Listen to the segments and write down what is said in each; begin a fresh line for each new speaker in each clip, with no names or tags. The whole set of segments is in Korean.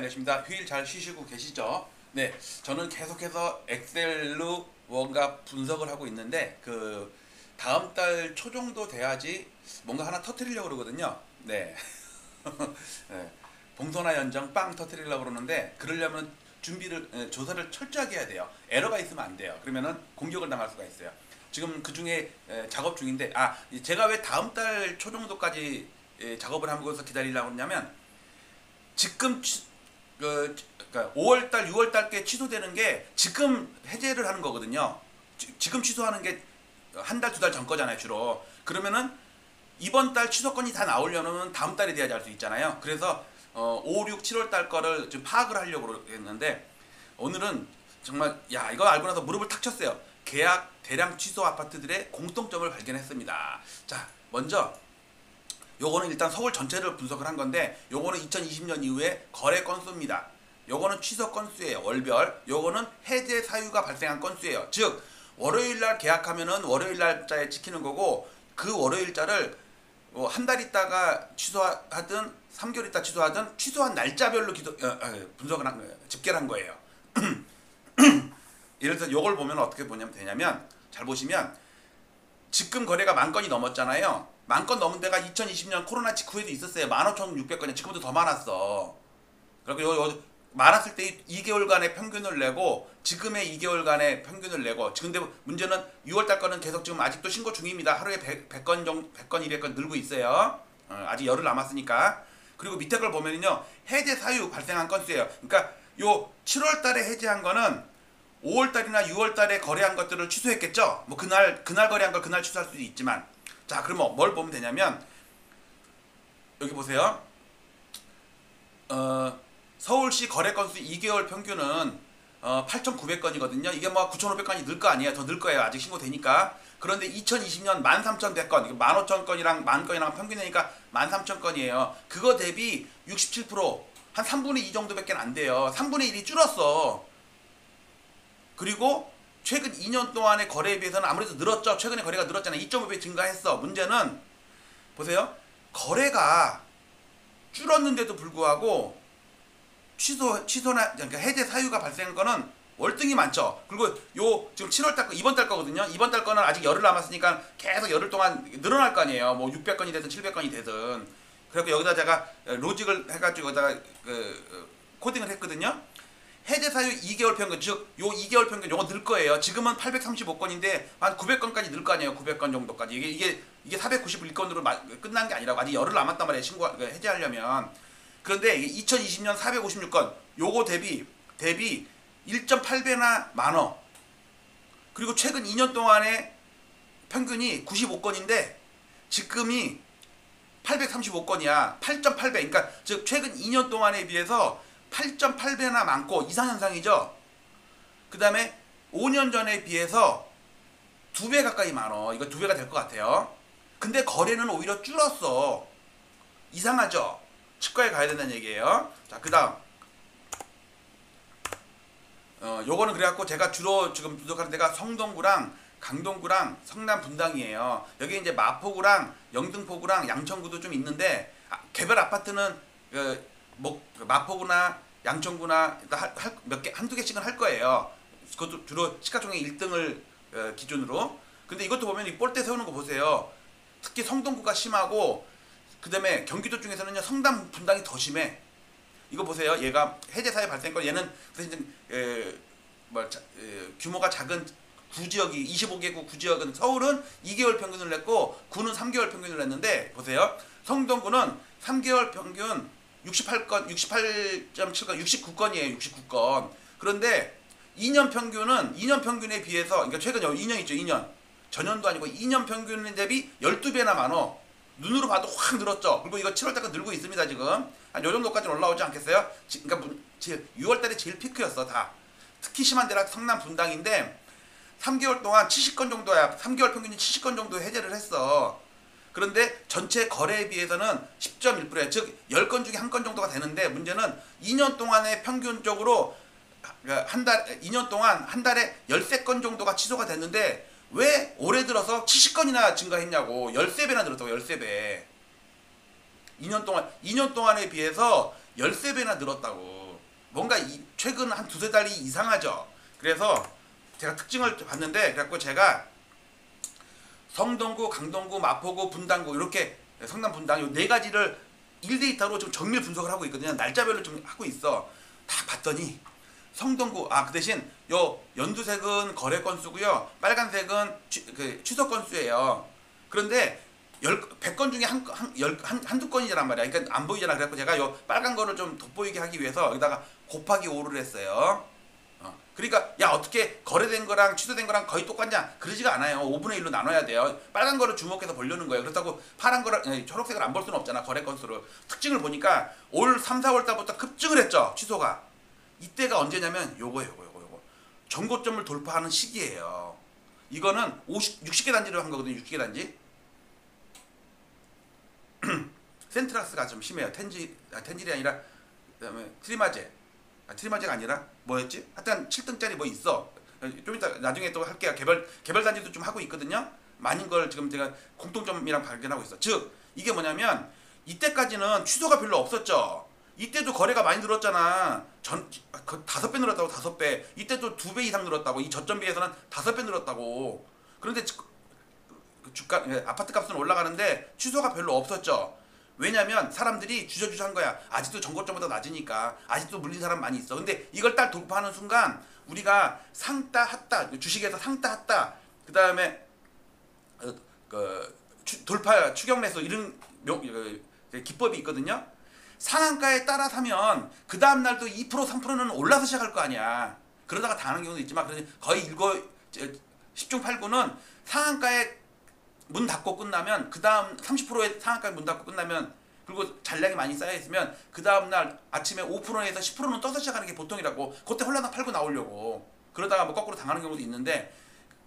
안녕하십니까. 휴일 잘 쉬시고 계시죠? 네, 저는 계속해서 엑셀로 뭔가 분석을 하고 있는데 다음 달 초 정도 돼야지 뭔가 하나 터트리려고 그러거든요. 네. 네. 봉선화 연장 빵 터트리려고 그러는데 그러려면 조사를 철저하게 해야 돼요. 에러가 있으면 안 돼요. 그러면은 공격을 당할 수가 있어요. 지금 그 중에 작업 중인데 제가 왜 다음 달 초 정도까지 작업을 하면서 기다리려고 하냐면 지금 그러니까 5월달, 6월달께 취소되는 게 지금 해제를 하는 거거든요. 지금 취소하는 게 한 달, 두 달 전 거잖아요, 주로. 그러면은 이번 달 취소권이 다 나오려면 다음 달이 돼야지 할 수 있잖아요. 그래서 5, 6, 7월 달 거를 좀 파악을 하려고 했는데 오늘은 정말 이거 알고 나서 무릎을 탁 쳤어요. 계약 대량 취소 아파트들의 공통점을 발견했습니다. 자, 먼저 요거는 일단 서울 전체를 분석을 한 건데 요거는 2020년 이후에 거래 건수입니다. 요거는 취소 건수예요. 월별. 요거는 해제 사유가 발생한 건수예요. 즉 월요일날 계약하면은 월요일 날짜에 찍히는 거고 그 월요일자를 한 달 있다가 취소하든 3개월 있다 취소하든 취소한 날짜별로 분석을 한 거예요. 집계를 한 거예요. 예를 들어서 요걸 보면 어떻게 보냐면 되냐면 잘 보시면 지금 거래가 10,000건이 넘었잖아요. 10,000건 넘은 데가 2020년 코로나 직후에도 있었어요. 15,600건이 지금도 더 많았어. 그리고 많았을 때 2개월간의 평균을 내고 지금의 2개월간의 평균을 내고 지금 근데 문제는 6월달 거는 계속 지금 아직도 신고 중입니다. 하루에 100건 정도 100건 200건 늘고 있어요. 아직 열흘 남았으니까. 그리고 밑에 걸 보면요. 해제 사유 발생한 건수예요. 그러니까 요 7월달에 해제한 거는 5월달이나 6월달에 거래한 것들을 취소했겠죠. 뭐 그날 거래한 걸 그날 취소할 수도 있지만 자 그럼 뭘 보면 되냐면 여기 보세요. 서울시 거래 건수 2개월 평균은 8,900건이거든요. 이게 뭐 9,500건이 늘 거 아니에요. 더 늘 거예요. 아직 신고되니까. 그런데 2020년 13,100건, 15,000건이랑 10,000건이랑 평균이니까 13,000건이에요. 그거 대비 67%, 한 3분의 2 정도밖에 안 돼요. 3분의 1이 줄었어. 그리고 최근 2년 동안의 거래에 비해서는 아무래도 늘었죠. 최근에 거래가 늘었잖아요. 2.5배 증가했어. 문제는 보세요. 거래가 줄었는데도 불구하고 취소나 그러니까 해제 사유가 발생한 거는 월등히 많죠. 그리고 요 지금 7월 달 거 이번 달 거거든요. 이번 달 거는 아직 열흘 남았으니까 계속 열흘 동안 늘어날 거 아니에요. 뭐 600건이 되든 700건이 되든. 그래서 여기다 제가 로직을 해가지고 여기다가 코딩을 했거든요. 해제 사유 2개월 평균, 즉 요 2개월 평균 요거 늘 거예요. 지금은 835건인데 한 900건까지 늘 거 아니에요. 900건 정도까지. 이게 491건으로 끝난 게 아니라고. 아직 열흘 남았단 말이에요. 해제하려면. 그런데 2020년 456건 요거 대비 1.8배나 많어. 그리고 최근 2년 동안의 평균이 95건인데 지금이 835건이야. 8.8배. 그러니까 즉 최근 2년 동안에 비해서 8.8배나 많고 이상현상이죠. 그 다음에 5년 전에 비해서 2배 가까이 많어. 이거 2배가 될 것 같아요. 근데 거래는 오히려 줄었어. 이상하죠? 치과에 가야 된다는 얘기예요. 자, 그 다음 요거는 그래갖고 제가 주로 지금 분석하는 데가 성동구랑 강동구랑 성남 분당이에요. 여기 이제 마포구랑 영등포구랑 양천구도 좀 있는데 개별 아파트는 마포구나 양천구나 한두 개씩은 할 거예요. 그것도 주로 시가총액 1등을 기준으로. 근데 이것도 보면 이 볼때 세우는 거 보세요. 특히 성동구가 심하고 그 다음에 경기도 중에서는요 성남 분당이 더 심해. 이거 보세요. 얘가 해제 사유 발생권 얘는 규모가 작은 구지역이 25개구 구지역은 서울은 2개월 평균을 냈고 구는 3개월 평균을 냈는데 보세요. 성동구는 3개월 평균 68건, 68.7건, 69건이에요. 69건. 그런데 2년 평균에 비해서 그러니까 최근 2년 있죠. 2년. 전년도 아니고 2년 평균 대비 12배나 많어. 눈으로 봐도 확 늘었죠. 그리고 이거 7월달까지 늘고 있습니다. 지금 한 요 정도까지는 올라오지 않겠어요? 그러니까 6월달에 제일 피크였어. 다 특히 심한 데라 성남 분당인데 3개월 동안 70건 정도야. 3개월 평균이 70건 정도 해제를 했어. 그런데 전체 거래에 비해서는 10.1%야. 즉 10건 중에 1건 정도가 되는데 문제는 2년 동안에 평균적으로 2년 동안 한 달에 13건 정도가 취소가 됐는데 왜 올해 들어서 70건이나 증가했냐고. 13배나 늘었다고. 13배. 2년 동안에 비해서 13배나 늘었다고. 뭔가 최근 한 두세 달이 이상하죠. 그래서 제가 특징을 봤는데, 그래갖고 제가 성동구, 강동구, 마포구, 분당구 이렇게 성남 분당 요 네 가지를 1데이터로 좀 정밀 분석을 하고 있거든요. 날짜별로 좀 하고 있어. 다 봤더니 성동구 그 대신 요 연두색은 거래 건수고요. 빨간색은 취소 건수예요. 그런데 100건 중에 한두 건이란 말이야. 그러니까 안 보이잖아. 그래서 제가 요 빨간 거를 좀 돋보이게 하기 위해서 여기다가 곱하기 5를 했어요. 그러니까 야 어떻게 거래된 거랑 취소된 거랑 거의 똑같냐? 그러지가 않아요. 5분의 1로 나눠야 돼요. 빨간 거를 주목해서 보려는 거예요. 그렇다고 파란 거를 초록색을 안 볼 수는 없잖아. 거래 건수를. 특징을 보니까 올 3, 4월 달부터 급증을 했죠. 취소가. 이때가 언제냐면 요거. 전고점을 돌파하는 시기예요. 이거는 60개 단지로 한 거거든요. 60개 단지. 센트락스가 좀 심해요. 텐질이 아니라 그다음에 트리마제가 아니라 뭐였지? 하여튼 7등짜리 뭐 있어. 좀 이따 나중에 또 할게요. 개별 단지도 좀 하고 있거든요. 많은 걸 지금 제가 공통점이랑 발견하고 있어. 즉 이게 뭐냐면 이때까지는 취소가 별로 없었죠. 이때도 거래가 많이 늘었잖아. 5배 늘었다고. 5배. 이때도 2배 이상 늘었다고. 이 저점 비해서는 5배 늘었다고. 그런데 주가 아파트 값은 올라가는데 취소가 별로 없었죠. 왜냐면 사람들이 주저주저 한 거야. 아직도 전고점보다 낮으니까. 아직도 물린 사람 많이 있어. 근데 이걸 딱 돌파하는 순간 우리가 상따 하따, 주식에서 상따 하따, 그 다음에 돌파 추격 매수 이런 기법이 있거든요. 상한가에 따라 사면 그 다음 날도 2% 3%는 올라서 시작할 거 아니야. 그러다가 당하는 경우도 있지만 거의 10중 8구는 상한가에 문 닫고 끝나면 그 다음 30%의 상한가에 문 닫고 끝나면, 그리고 잔량이 많이 쌓여있으면 그 다음날 아침에 5%에서 10%는 떠서 시작하는 게 보통이라고. 그때 홀라당 팔고 나오려고. 그러다가 뭐 거꾸로 당하는 경우도 있는데,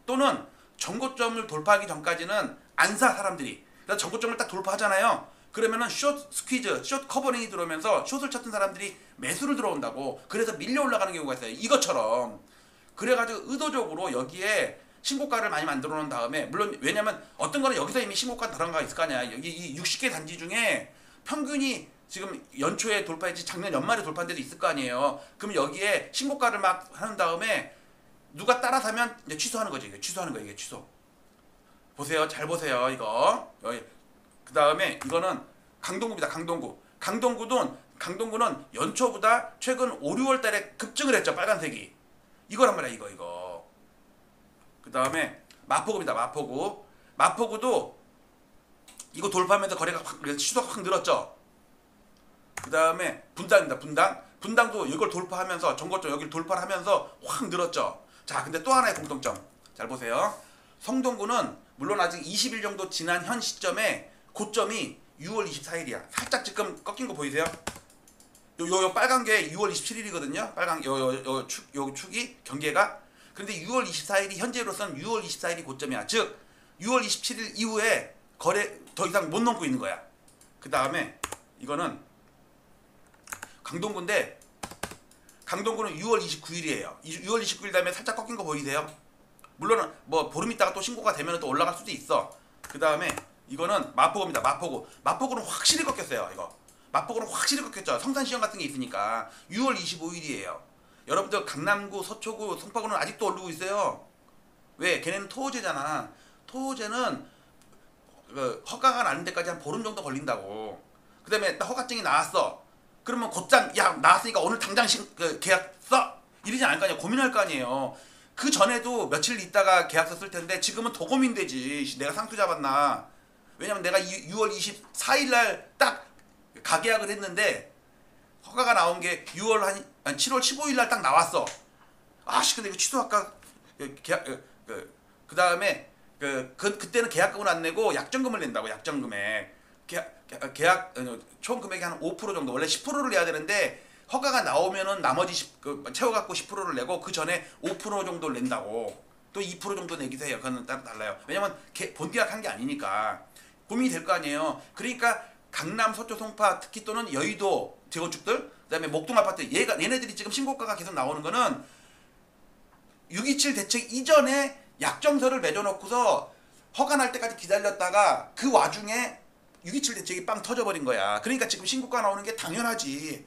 또는 전고점을 돌파하기 전까지는 안 사 사람들이. 그래서 전고점을 딱 돌파하잖아요. 그러면은 숏 스퀴즈, 숏 커버링이 들어오면서 숏을 찾던 사람들이 매수를 들어온다고. 그래서 밀려 올라가는 경우가 있어요. 이것처럼. 그래가지고 의도적으로 여기에 신고가를 많이 만들어 놓은 다음에, 물론 왜냐면 어떤 거는 여기서 이미 신고가 들어간 거 있을 거 아니야. 여기 이 60개 단지 중에 평균이 지금 연초에 돌파했지 작년 연말에 돌파한 데도 있을 거 아니에요. 그럼 여기에 신고가를 막 하는 다음에 누가 따라 사면 이제 취소하는 거지. 이게 취소하는 거예요. 이게 취소. 보세요. 잘 보세요. 이거. 여기. 그 다음에 이거는 강동구입니다. 강동구는 연초보다 최근 5, 6월 달에 급증을 했죠. 빨간색이. 이거란 말이야. 이거. 그 다음에 마포구입니다. 마포구도 이거 돌파하면서 거래가 취소가 확 늘었죠. 그 다음에 분당입니다. 분당도 이걸 돌파하면서 전고점 여기를 돌파를 하면서 확 늘었죠. 자, 근데 또 하나의 공통점. 잘 보세요. 성동구는 물론 아직 20일 정도 지난 현 시점에 고점이 6월 24일이야. 살짝 지금 꺾인 거 보이세요? 요 빨간 게 6월 27일이거든요. 빨간 요 축이 경계가. 그런데 6월 24일이 현재로서는 6월 24일이 고점이야. 즉 6월 27일 이후에 거래 더 이상 못 넘고 있는 거야. 그 다음에 이거는 강동구인데, 강동구는 6월 29일이에요. 6월 29일 다음에 살짝 꺾인 거 보이세요? 물론 뭐 보름 있다가 또 신고가 되면 또 올라갈 수도 있어. 그 다음에 이거는 마포구입니다. 마포구는 확실히 꺾였어요. 이거 마포구는 확실히 꺾였죠. 성산시장 같은 게 있으니까. 6월 25일이에요. 여러분들 강남구, 서초구, 송파구는 아직도 오르고 있어요. 왜? 걔네는 토호제잖아. 토호제는 허가가 나는 데까지 한 보름 정도 걸린다고. 그 다음에 허가증이 나왔어. 그러면 곧장 야 나왔으니까 오늘 당장 계약 써! 이러지 않을 거 아니에요. 고민할 거 아니에요. 그 전에도 며칠 있다가 계약서 쓸 텐데 지금은 더 고민되지. 내가 상투 잡았나. 왜냐면 내가 6월 24일 날 딱 가계약을 했는데 허가가 나온 게 7월 15일 날 딱 나왔어. 아씨 근데 이거 취소할까? 그 다음에 그때는 계약금을 안 내고 약정금을 낸다고. 약정금에 계약 총 금액이 한 5% 정도. 원래 10%를 내야 되는데 허가가 나오면은 나머지 채워갖고 10%를 내고 그 전에 5% 정도를 낸다고. 또 2% 정도 내기도 해요. 그거는 따로 달라요. 왜냐면 본계약한 게 아니니까 고민이 될 거 아니에요. 그러니까 강남, 서초, 송파 특히 또는 여의도 재건축들, 그다음에 목동 아파트 얘네들이 지금 신고가가 계속 나오는 거는 6.27 대책 이전에 약정서를 맺어놓고서 허가 날 때까지 기다렸다가 그 와중에 6.27 대책이 빵 터져버린 거야. 그러니까 지금 신고가 나오는 게 당연하지.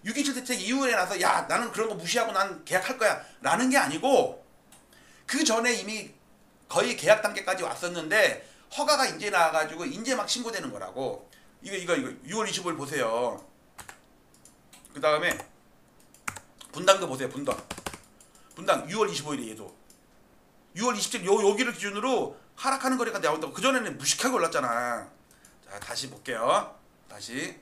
6.27 대책 이후에 나서 야 나는 그런 거 무시하고 난 계약할 거야 라는 게 아니고 그 전에 이미 거의 계약 단계까지 왔었는데 허가가 이제 나와가지고 이제 막 신고되는 거라고. 이거 6월 25일 보세요. 그 다음에 분당도 보세요. 분당 6월 25일에 얘도 6월 27일 여기를 기준으로 하락하는 거래가 나온다고. 그전에는 무식하게 올랐잖아. 자 다시 볼게요. 다시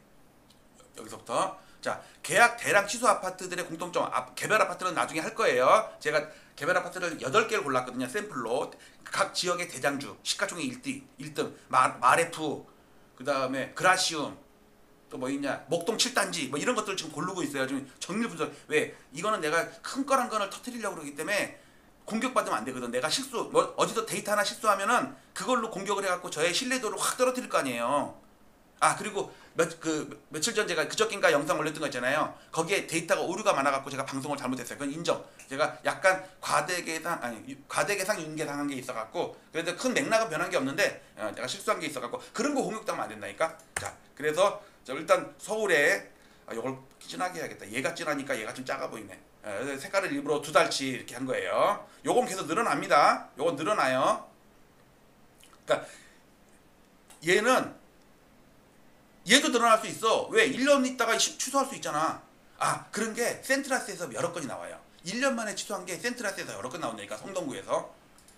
여기서부터. 자 계약 대량 취소 아파트들의 공통점. 개별 아파트는 나중에 할 거예요. 제가 개별 아파트를 8개를 골랐거든요. 샘플로. 각 지역의 대장주 시가총액 1등 마레프 그 다음에 그라시움 또 뭐 있냐 목동 7단지 뭐 이런 것들을 지금 고르고 있어요. 지금 정밀 분석. 왜 이거는 내가 큰 걸 한 건을 터뜨리려고 그러기 때문에 공격받으면 안 되거든. 내가 실수 뭐 어디서 데이터 하나 실수하면은 그걸로 공격을 해갖고 저의 신뢰도를 확 떨어뜨릴 거 아니에요. 그리고 며칠 전 제가 그저께인가 영상 올렸던 거 있잖아요. 거기에 데이터가 오류가 많아갖고 제가 방송을 잘못했어요. 그건 인정. 제가 약간 과대계상 윤계상한 게 있어갖고 그래도 큰 맥락은 변한 게 없는데 내가 실수한 게 있어갖고 그런 거 공격당하면 안 된다니까. 자 그래서 일단 서울에 이걸 진하게 해야겠다. 얘가 진하니까 얘가 좀 작아 보이네. 색깔을 일부러 2달치 이렇게 한 거예요. 요건 계속 늘어납니다. 요건 늘어나요. 그러니까 얘도 늘어날 수 있어. 왜? 1년 있다가 취소할 수 있잖아. 그런 게 센트라스에서 여러 건이 나와요. 1년 만에 취소한 게 센트라스에서 여러 건 나온다니까. 성동구에서.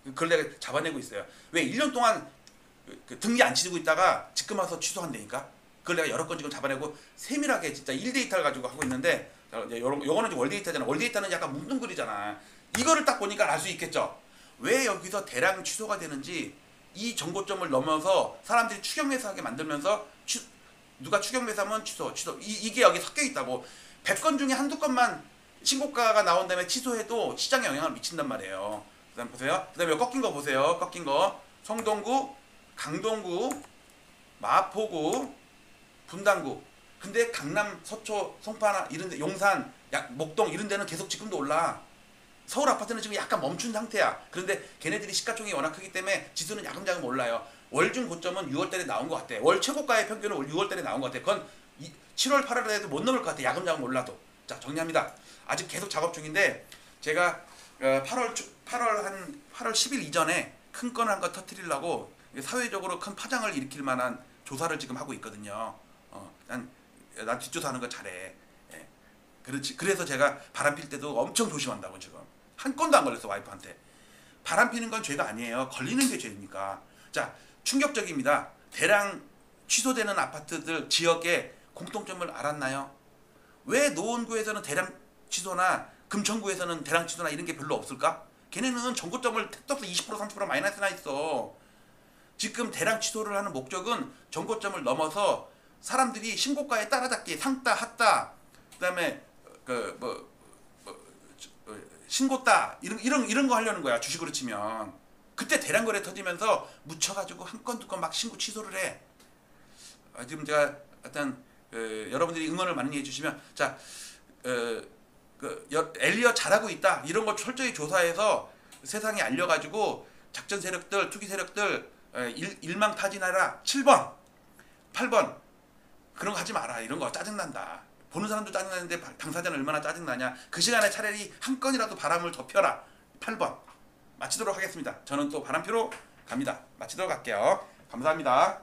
그걸 내가 잡아내고 있어요. 왜? 1년 동안 등기 안 치고 있다가 지금 와서 취소한다니까. 그걸 내가 여러 건 지금 잡아내고 세밀하게 진짜 1데이터를 가지고 하고 있는데 요거는 월데이터잖아. 월데이터는 약간 뭉뚱그리잖아. 이거를 딱 보니까 알 수 있겠죠. 왜 여기서 대량 취소가 되는지 이 정고점을 넘어서 사람들이 추격매수하게 만들면서 누가 추격매수하면 취소 이게 여기 섞여 있다고. 100건 중에 한두 건만 신고가가 나온 다음에 취소해도 시장에 영향을 미친단 말이에요. 그 다음 보세요. 그 다음에 꺾인 거 보세요. 꺾인 거 성동구, 강동구, 마포구, 분당구. 근데 강남, 서초, 송파나 이런 데, 용산, 목동 이런 데는 계속 지금도 올라. 서울 아파트는 지금 약간 멈춘 상태야. 그런데 걔네들이 시가총액이 워낙 크기 때문에 지수는 야금야금 올라요. 월중 고점은 6월달에 나온 것 같아. 월 최고가의 평균은 6월달에 나온 것 같아. 그건 7월 8월에도 못 넘을 것 같아. 야금야금 올라도. 자 정리합니다. 아직 계속 작업 중인데 제가 8월 10일 이전에 큰 건 한 거 터뜨리려고 사회적으로 큰 파장을 일으킬 만한 조사를 지금 하고 있거든요. 난 뒷조사하는 거 잘해. 그렇지. 그래서 제가 바람 필 때도 엄청 조심한다고. 지금 한 건도 안 걸렸어. 와이프한테. 바람 피는 건 죄가 아니에요. 걸리는 게 죄니까. 자 충격적입니다. 대량 취소되는 아파트들 지역의 공통점을 알았나요? 왜 노원구에서는 대량 취소나 금천구에서는 대량 취소나 이런 게 별로 없을까? 걔네는 정고점을 택도 20% 30% 마이너스 나 있어. 지금 대량 취소를 하는 목적은 정고점을 넘어서 사람들이 신고가에 따라잡기 상따 핫따 그다음에 신고따 이런 거 하려는 거야. 주식으로 치면. 그때 대량 거래 터지면서 묻혀가지고 한 건 두 건 막 신고 취소를 해. 지금 제가 일단 여러분들이 응원을 많이 해주시면 자 엘리엇 잘하고 있다 이런 걸 철저히 조사해서 세상에 알려가지고 작전 세력들 투기 세력들 일망타진하라. 7번 8번 그런 거 하지 마라. 이런 거 짜증난다. 보는 사람도 짜증나는데 당사자는 얼마나 짜증나냐. 그 시간에 차라리 한 건이라도 바람을 더 펴라. 8번 마치도록 하겠습니다. 저는 또 바람 피러 갑니다. 마치도록 할게요. 감사합니다.